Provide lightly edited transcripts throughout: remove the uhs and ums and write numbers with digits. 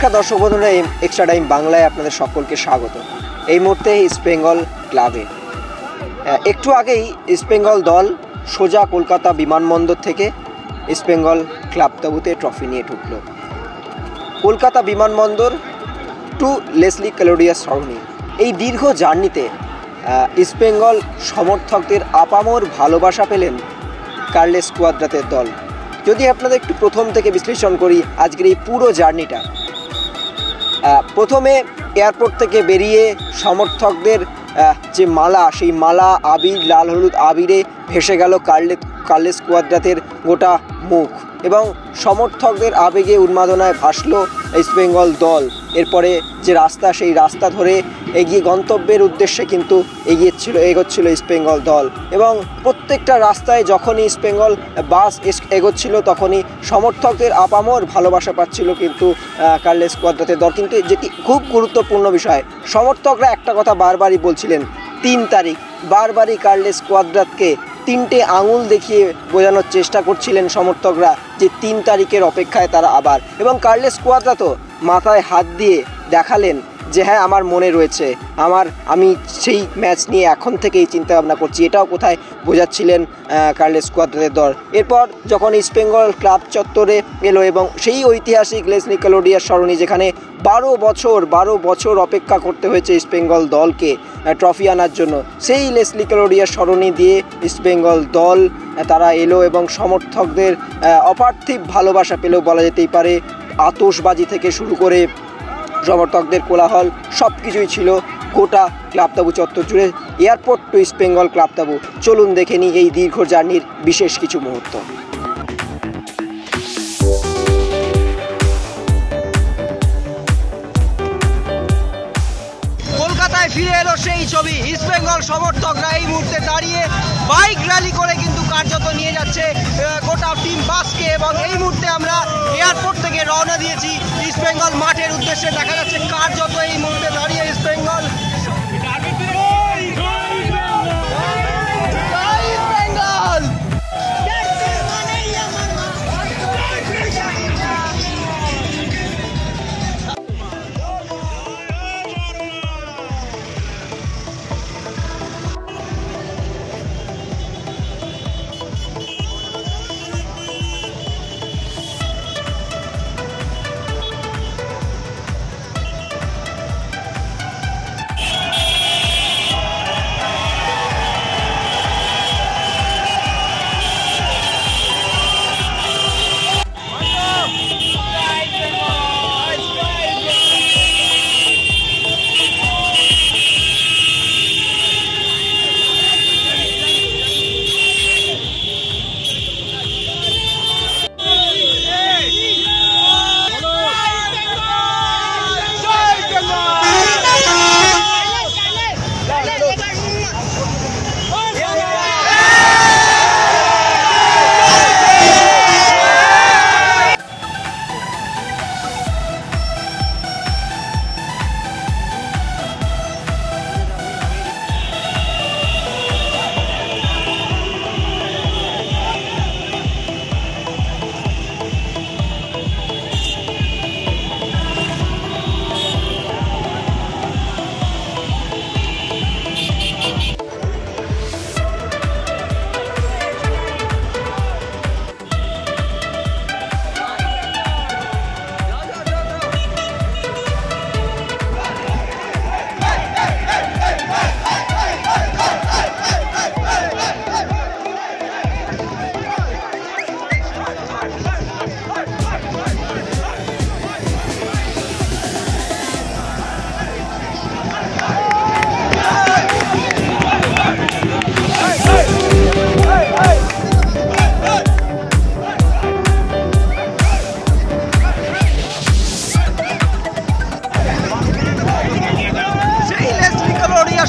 নমস্কার দর্শক বন্ধুরা, এক্সট্রা টাইম বাংলায় আপনাদের সকলকে স্বাগত। এই মুহূর্তে ইস্ট বেঙ্গল ক্লাবে একটু আগেই ইস্ট বেঙ্গল দল সোজা কলকাতা বিমানবন্দর থেকে ইস্ট বেঙ্গল ক্লাব তাঁবুতে ট্রফি নিয়ে ঢুকলো। কলকাতা বিমানবন্দর টু লেসলি ক্যালোডিয়াস সরণি, এই দীর্ঘ জার্নিতে ইস্ট বেঙ্গল সমর্থকদের আপামর ভালোবাসা পেলেন কার্লেস কুয়াদ্রাতের দল। যদি আপনাদের একটু প্রথম থেকে বিশ্লেষণ করি আজকের এই পুরো জার্নিটা, প্রথমে এয়ারপোর্ট থেকে বেরিয়ে সমর্থকদের যে মালা, সেই মালা আবির, লাল হলুদ আবিরে ভেসে গেল কার্লেস কুয়াদ্রাতের গোটা মুখ এবং সমর্থকদের আবেগে উন্মাদনায় ভাসল ইস্ট বেঙ্গল দল। এরপরে যে রাস্তা, সেই রাস্তা ধরে এগিয়ে গন্তব্যের উদ্দেশ্যে কিন্তু এগোচ্ছিল ইস্ট বেঙ্গল দল এবং প্রত্যেকটা রাস্তায় যখনই ইস্ট বেঙ্গল বাস এগোচ্ছিল তখনই সমর্থকদের আপামর ভালোবাসা পাচ্ছিল কিন্তু কার্লেস কুয়াদ্রাতের দল। কিন্তু যেটি খুব গুরুত্বপূর্ণ বিষয়, সমর্থকরা একটা কথা বারবারই বলছিলেন, 3 তারিখ, বারবারই কার্লেস কুয়াদ্রাতকে 3টে আঙুল দেখিয়ে বোঝানোর চেষ্টা করছিলেন সমর্থকরা যে 3 তারিখের অপেক্ষায় তারা আবার। এবং কার্লেস কুয়াদ্রাতো মাথায় হাত দিয়ে দেখালেন যে হ্যাঁ, আমার মনে রয়েছে, আমি সেই ম্যাচ নিয়ে এখন থেকেই চিন্তা ভাবনা করছি। এটাও কোথায় বোঝাচ্ছিলেন কার্লেস কুয়াদ্রাতের দল। এরপর যখন ইস্ট বেঙ্গল ক্লাব চত্বরে এলো এবং সেই ঐতিহাসিক লেসলি ক্যালোডিয়াস সরণি, যেখানে 12 বছর অপেক্ষা করতে হয়েছে ইস্ট বেঙ্গল দলকে ট্রফি আনার জন্য, সেই লেসলি ক্যালোডিয়াস সরণি দিয়ে ইস্ট বেঙ্গল দল তারা এলো এবং সমর্থকদের অপার্থিব ভালোবাসা পেলেও বলা যেতেই পারে। আতশবাজি থেকে শুরু করে সমর্থকদের কোলাহল সব কিছুই ছিল গোটা ক্লাব তাঁবু চত্বর জুড়ে। Airport to East Bengal club তাঁবু, চলুন দেখে নিই এই দীর্ঘ জার্নির বিশেষ কিছু মুহূর্ত। কলকাতায় ফিরে এলো সেই ছবি। ইস্ট বেঙ্গল সমর্থকরা এই মুহূর্তে দাঁড়িয়ে বাইক র্যালি করে কিন্তু কার্যত নিয়ে যাচ্ছে গোটা টিম বাসকে এবং এই মুহূর্তে আমরা এয়ারপোর্ট থেকে রওনা দিয়েছি ইস্ট বেঙ্গল মাঠের উদ্দেশ্যে। দেখা যাচ্ছে কার্যত এই মুহূর্তে দাঁড়িয়ে ইস্ট বেঙ্গল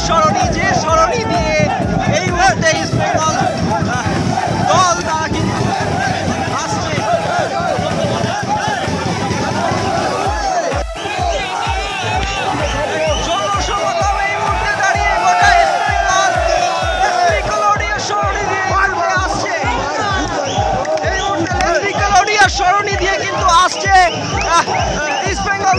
সরণি, যে সরণি দিয়ে এই মুহূর্তে ইস্ট বেঙ্গল দল তারা কিন্তু আসছে। জনসমতাম এই মুহূর্তে দাঁড়িয়ে গোটা ইস্ট বেঙ্গল লেসলি ক্যালোডিয়াস সরণি দিয়ে আসছে। এই মুহূর্তে লেসলি ক্যালোডিয়াস সরণি দিয়ে কিন্তু আসছে East Bengal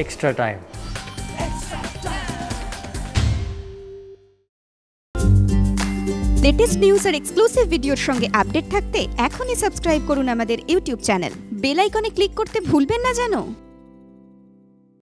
Extra time. Latest news আর এক্সক্লুসিভ ভিডিওর সঙ্গে আপডেট থাকতে এখনই সাবস্ক্রাইব করুন আমাদের ইউটিউব চ্যানেল। বেল আইকনে ক্লিক করতে ভুলবেন না যেন।